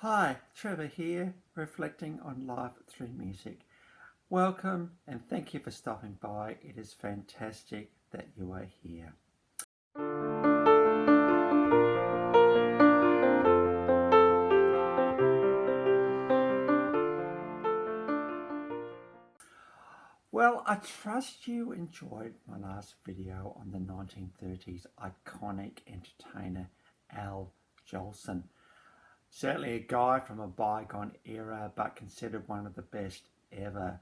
Hi, Trevor here, reflecting on life through music. Welcome and thank you for stopping by. It is fantastic that you are here. Well, I trust you enjoyed my last video on the 1930s iconic entertainer Al Jolson. Certainly a guy from a bygone era, but considered one of the best ever.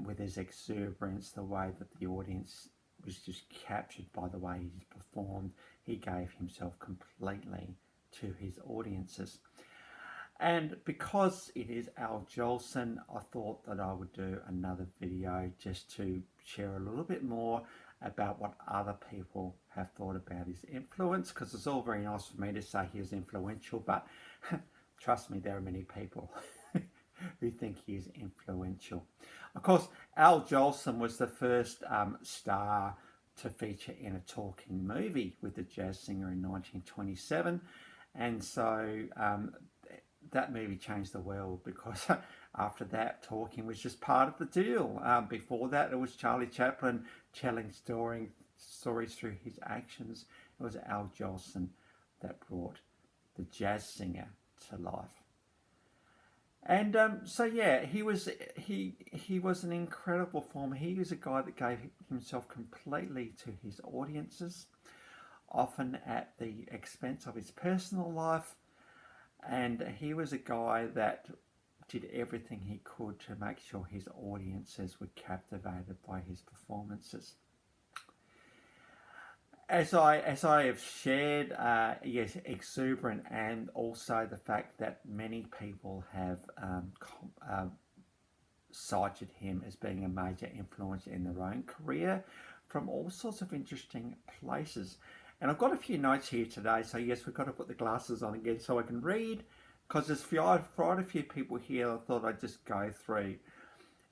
With his exuberance, the way that the audience was just captured by the way he performed. He gave himself completely to his audiences. And because it is Al Jolson, I thought that I would do another video just to share a little bit more about what other people have thought about his influence, because it's all very nice for me to say he was influential, but trust me, there are many people who think he is influential. Of course, Al Jolson was the first star to feature in a talking movie with the jazz singer in 1927, and so that movie changed the world because after that, talking was just part of the deal. Before that, it was Charlie Chaplin telling stories through his actions. It was Al Jolson that brought the jazz singer to life. And so yeah, he was an incredible performer. He was a guy that gave himself completely to his audiences, often at the expense of his personal life. And he was a guy that did everything he could to make sure his audiences were captivated by his performances. As I have shared, yes, exuberant, and also the fact that many people have cited him as being a major influence in their own career from all sorts of interesting places. And I've got a few notes here today, so yes, we've got to put the glasses on again so I can read, because there's quite a few people here I thought I'd just go through.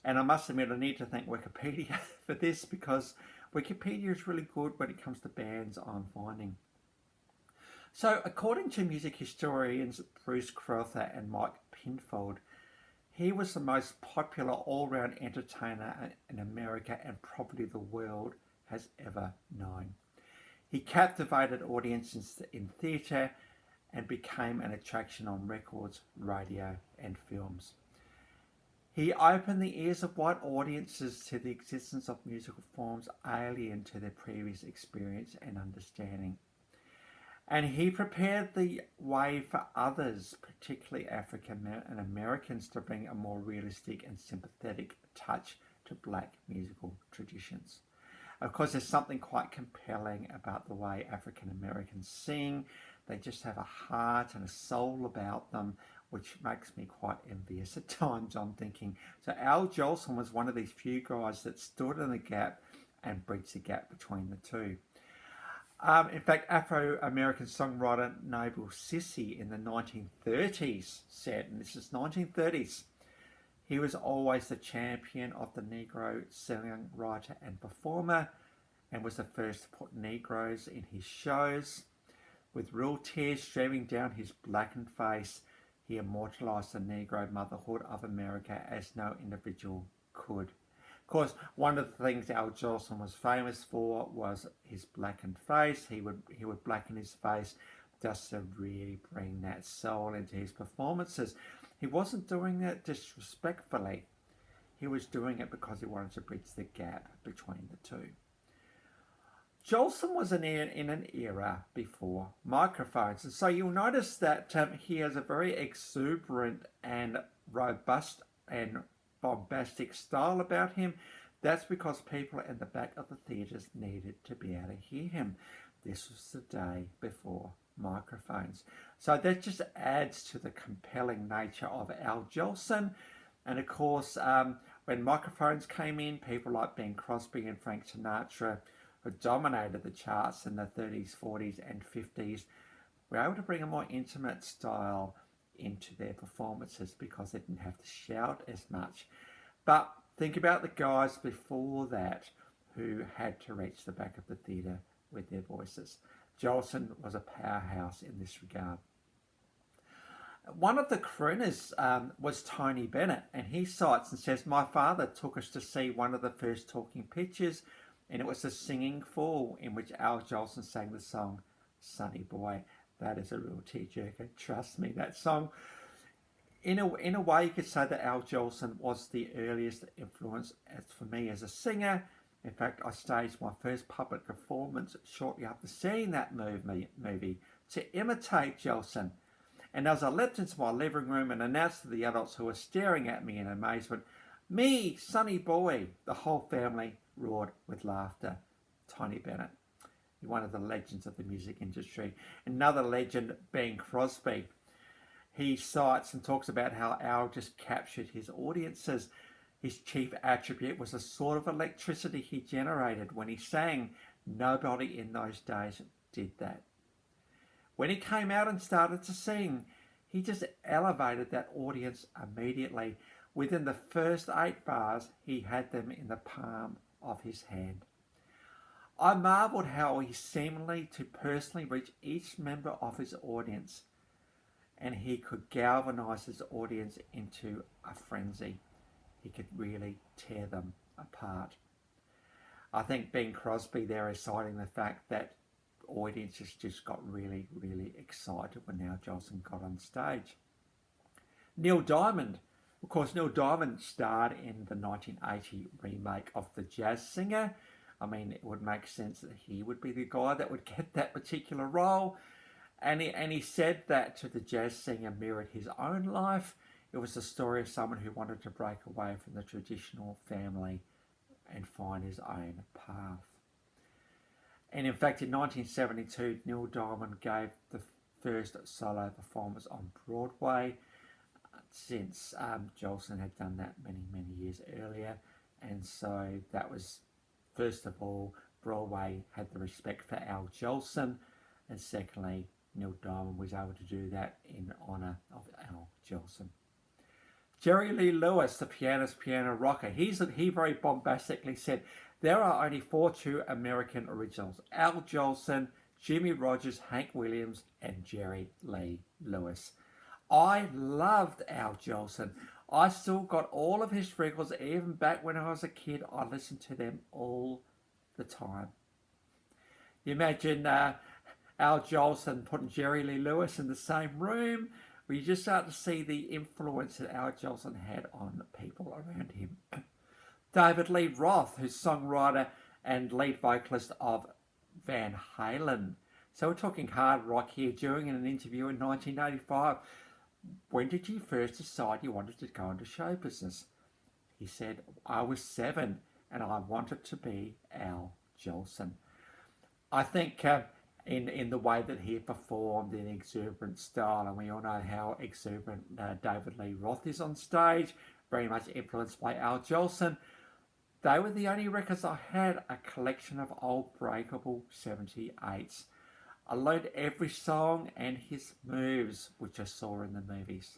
And I must admit, I need to thank Wikipedia for this, because Wikipedia is really good when it comes to bands I'm finding. So according to music historians Bruce Crowther and Mike Pinfold, he was the most popular all-round entertainer in America and probably the world has ever known. He captivated audiences in theatre and became an attraction on records, radio and films. He opened the ears of white audiences to the existence of musical forms alien to their previous experience and understanding. And he prepared the way for others, particularly African and Americans, to bring a more realistic and sympathetic touch to black musical traditions. Of course, there's something quite compelling about the way African Americans sing. They just have a heart and a soul about them, which makes me quite envious at times, I'm thinking. So Al Jolson was one of these few guys that stood in the gap and bridged the gap between the two. In fact, Afro-American songwriter Noble Sissy in the 1930s said, and this is 1930s, he was always the champion of the Negro singer, writer and performer, and was the first to put Negroes in his shows. With real tears streaming down his blackened face, he immortalised the Negro motherhood of America as no individual could. Of course, one of the things Al Jolson was famous for was his blackened face. He would blacken his face just to really bring that soul into his performances. He wasn't doing that disrespectfully. He was doing it because he wanted to bridge the gap between the two. Jolson was in an era before microphones, and so you'll notice that he has a very exuberant and robust and bombastic style about him. That's because people in the back of the theatres needed to be able to hear him. This was the day before microphones. So that just adds to the compelling nature of Al Jolson. And of course, when microphones came in, people like Bing Crosby and Frank Sinatra, who dominated the charts in the 30s, 40s and 50s, were able to bring a more intimate style into their performances because they didn't have to shout as much. But think about the guys before that who had to reach the back of the theatre with their voices. Jolson was a powerhouse in this regard. One of the crooners was Tony Bennett, and he cites and says, "My father took us to see one of the first talking pictures, and it was a singing fool in which Al Jolson sang the song Sonny Boy." That is a real tearjerker. Trust me, that song. In a way, you could say that Al Jolson was the earliest influence as for me as a singer. In fact, I staged my first public performance shortly after seeing that movie to imitate Jolson. And as I leapt into my living room and announced to the adults who were staring at me in amazement, "Me, Sonny Boy," the whole family roared with laughter. Tony Bennett, one of the legends of the music industry. Another legend being Crosby. He cites and talks about how Al just captured his audiences. His chief attribute was the sort of electricity he generated when he sang. Nobody in those days did that. When he came out and started to sing, he just elevated that audience immediately. Within the first 8 bars, he had them in the palm of his hand. I marvelled how he seemingly to personally reach each member of his audience, and he could galvanise his audience into a frenzy. He could really tear them apart. I think Bing Crosby there is citing the fact that audiences just got really, really excited when Al Jolson got on stage. Neil Diamond. Of course, Neil Diamond starred in the 1980 remake of The Jazz Singer. I mean, it would make sense that he would be the guy that would get that particular role. And he said that to The Jazz Singer mirrored his own life. It was the story of someone who wanted to break away from the traditional family and find his own path. And in fact, in 1972, Neil Diamond gave the first solo performance on Broadway, since Jolson had done that many, many years earlier. And so that was, first of all, Broadway had the respect for Al Jolson, and secondly, Neil Diamond was able to do that in honour of Al Jolson. Jerry Lee Lewis, the pianist, piano rocker, he very bombastically said, "There are only 4 true American originals: Al Jolson, Jimmy Rogers, Hank Williams, and Jerry Lee Lewis." I loved Al Jolson. I still got all of his records, even back when I was a kid. I listened to them all the time. You imagine Al Jolson putting Jerry Lee Lewis in the same room, where you just start to see the influence that Al Jolson had on people around him. David Lee Roth, who's songwriter and lead vocalist of Van Halen. So we're talking hard rock here. During an interview in 1985, "When did you first decide you wanted to go into show business?" He said, "I was 7 and I wanted to be Al Jolson." I think in the way that he performed in exuberant style, and we all know how exuberant David Lee Roth is on stage, very much influenced by Al Jolson. They were the only records I had, a collection of old breakable 78s. I learned every song and his moves, which I saw in the movies.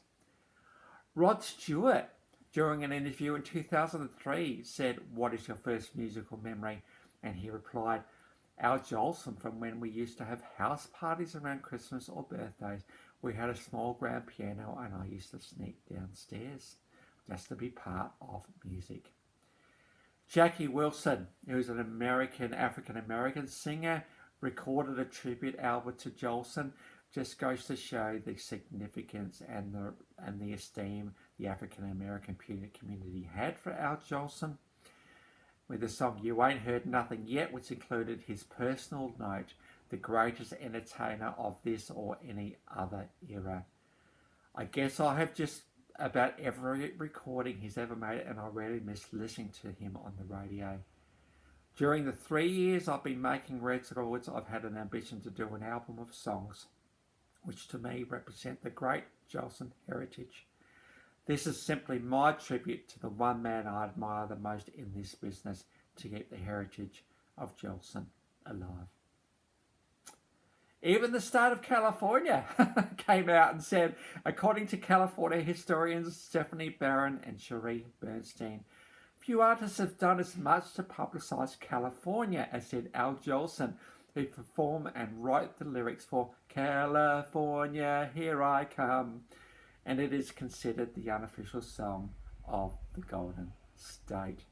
Rod Stewart, during an interview in 2003, said, "What is your first musical memory?" And he replied, "Al Jolson, from when we used to have house parties around Christmas or birthdays. We had a small grand piano and I used to sneak downstairs just to be part of music." Jackie Wilson, who's an African-American singer, recorded a tribute album to Jolson. Just goes to show the significance and the esteem the African-American community had for Al Jolson, with the song "You Ain't Heard Nothing Yet," which included his personal note, "The greatest entertainer of this or any other era." I guess I have just about every recording he's ever made, and I really miss listening to him on the radio. During the 3 years I've been making records, I've had an ambition to do an album of songs which to me represent the great Jolson heritage. This is simply my tribute to the one man I admire the most in this business to keep the heritage of Jolson alive. Even the state of California came out and said, according to California historians Stephanie Barron and Cherie Bernstein, "Few artists have done as much to publicise California as did Al Jolson, who performed and wrote the lyrics for 'California, Here I Come.' and it is considered the unofficial song of the Golden State.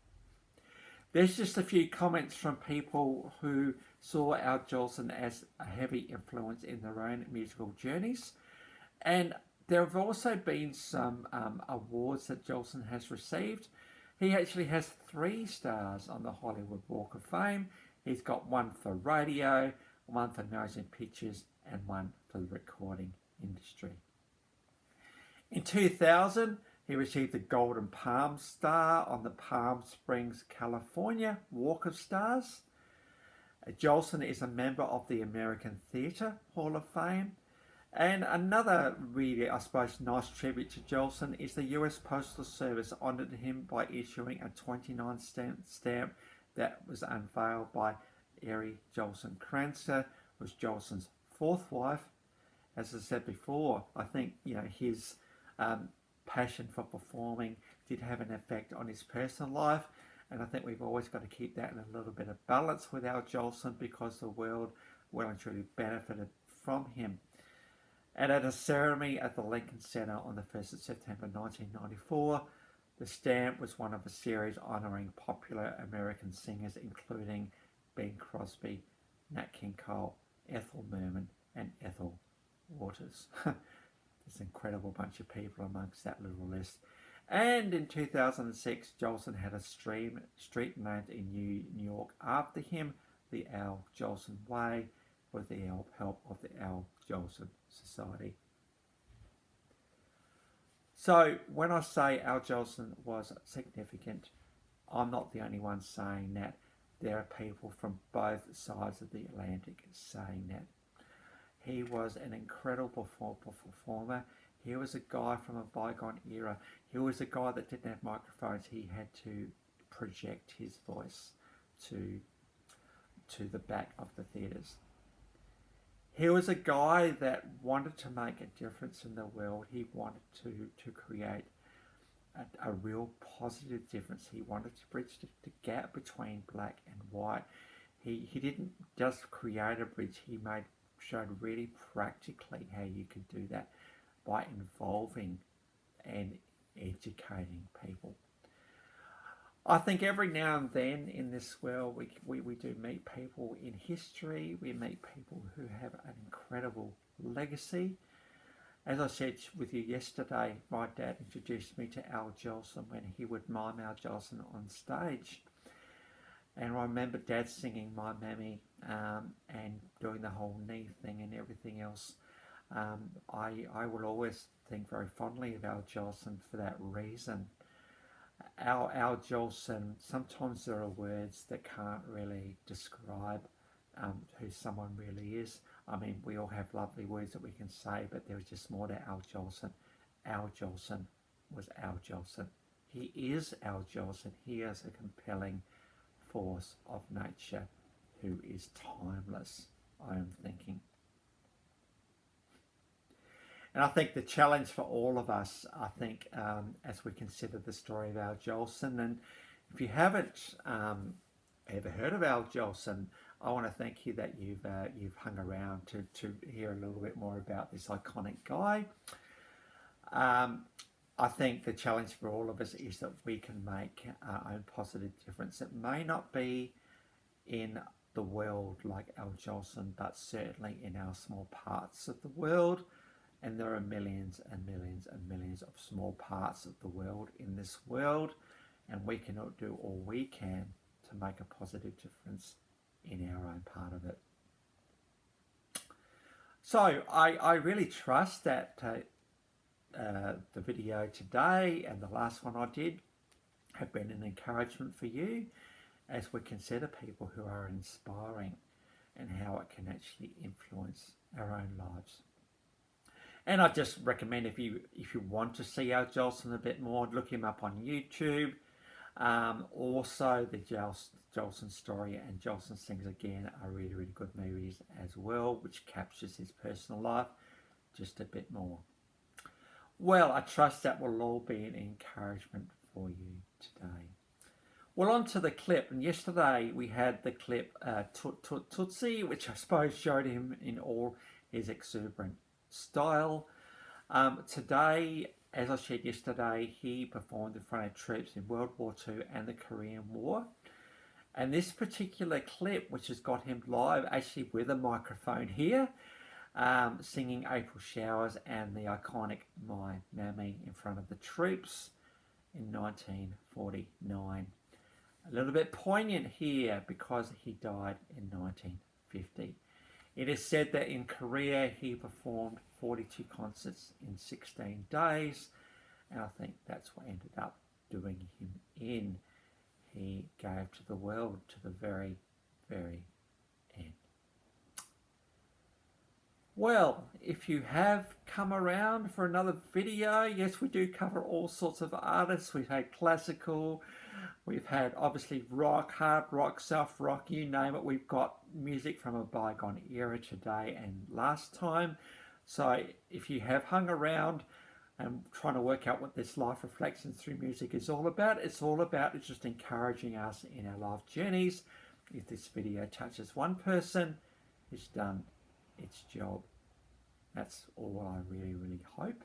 There's just a few comments from people who saw Al Jolson as a heavy influence in their own musical journeys. And there have also been some awards that Jolson has received. He actually has 3 stars on the Hollywood Walk of Fame. He's got 1 for radio, 1 for motion pictures, and 1 for the recording industry. In 2000, he received the Golden Palm Star on the Palm Springs, California Walk of Stars. Jolson is a member of the American Theatre Hall of Fame. And another really, I suppose, nice tribute to Jolson is the US Postal Service honoured him by issuing a 29 stamp that was unveiled by Erie Jolson Crancer, was Jolson's 4th wife. As I said before, I think his passion for performing did have an effect on his personal life, and I think we've always got to keep that in a little bit of balance with Al Jolson, because the world well and truly benefited from him. And at a ceremony at the Lincoln Center on the 1st of September 1994, the stamp was one of a series honouring popular American singers including Bing Crosby, Nat King Cole, Ethel Merman, and Ethel Waters. There's an incredible bunch of people amongst that little list. And in 2006, Jolson had a street named in New York after him, the Al Jolson Way, with the help of the Al Jolson Society. So when I say Al Jolson was significant, I'm not the only one saying that. There are people from both sides of the Atlantic saying that. He was an incredible performer. He was a guy from a bygone era. He was a guy that didn't have microphones. He had to project his voice to the back of the theatres. He was a guy that wanted to make a difference in the world. He wanted to create a real positive difference. He wanted to bridge the gap between black and white. He didn't just create a bridge. He showed really practically how you could do that by involving and educating people. I think every now and then in this world we do meet people in history. We meet people who have an incredible legacy. As I said with you yesterday, my dad introduced me to Al Jolson when he would mime Al Jolson on stage. And I remember Dad singing My Mammy and doing the whole knee thing and everything else. I will always think very fondly of Al Jolson for that reason. Al Jolson, sometimes there are words that can't really describe who someone really is. I mean, we all have lovely words that we can say, but there was just more to Al Jolson. Al Jolson was Al Jolson. He is Al Jolson. He is a compelling force of nature who is timeless, I am thinking. And I think the challenge for all of us, I think, as we consider the story of Al Jolson, and if you haven't ever heard of Al Jolson, I want to thank you that you've hung around to hear a little bit more about this iconic guy. I think the challenge for all of us is that we can make our own positive difference. It may not be in the world like Al Jolson, but certainly in our small parts of the world. And there are millions and millions and millions of small parts of the world in this world. And we can do all we can to make a positive difference in our own part of it. So I really trust that the video today and the last one I did have been an encouragement for you as we consider people who are inspiring and how it can actually influence our own lives. And I just recommend if you want to see Al Jolson a bit more, look him up on YouTube. Also, the Jolson Story and Jolson Sings Again are really, really good movies as well, which captures his personal life just a bit more. Well, I trust that will all be an encouragement for you today. Well, on to the clip. And yesterday we had the clip Tootsie, which I suppose showed him in all his exuberant style. Today, as I shared yesterday, he performed in front of troops in World War II and the Korean War. And this particular clip, which has got him live, actually with a microphone here, singing April Showers and the iconic My Mammy in front of the troops in 1949. A little bit poignant here because he died in 1950. It is said that in Korea he performed 42 concerts in 16 days, and I think that's what ended up doing him in. He gave to the world to the very, very end. Well, if you have come around for another video, yes, we do cover all sorts of artists. We've had classical, we've had obviously rock, hard rock, soft rock, you name it. We've got music from a bygone era today and last time. So if you have hung around and trying to work out what this life reflections through music is all about, it's all about just encouraging us in our life journeys. If this video touches one person, it's done its job. That's all I really, really hope.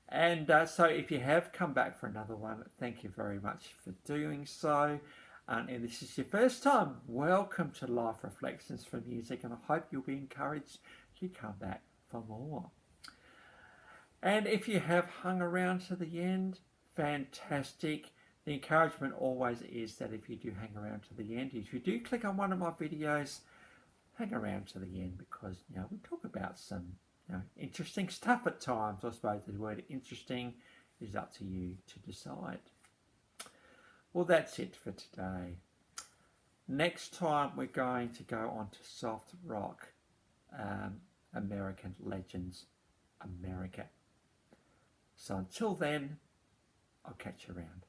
And so if you have come back for another one, thank you very much for doing so. And if this is your first time, welcome to Life Reflections for Music, and I hope you'll be encouraged to come back for more. And if you have hung around to the end, fantastic. The encouragement always is that if you do hang around to the end, if you do click on one of my videos, hang around to the end, because we talk about some interesting stuff at times. I suppose the word interesting is up to you to decide. Well, that's it for today. Next time we're going to go on to soft rock, American Legends, America. So until then, I'll catch you around.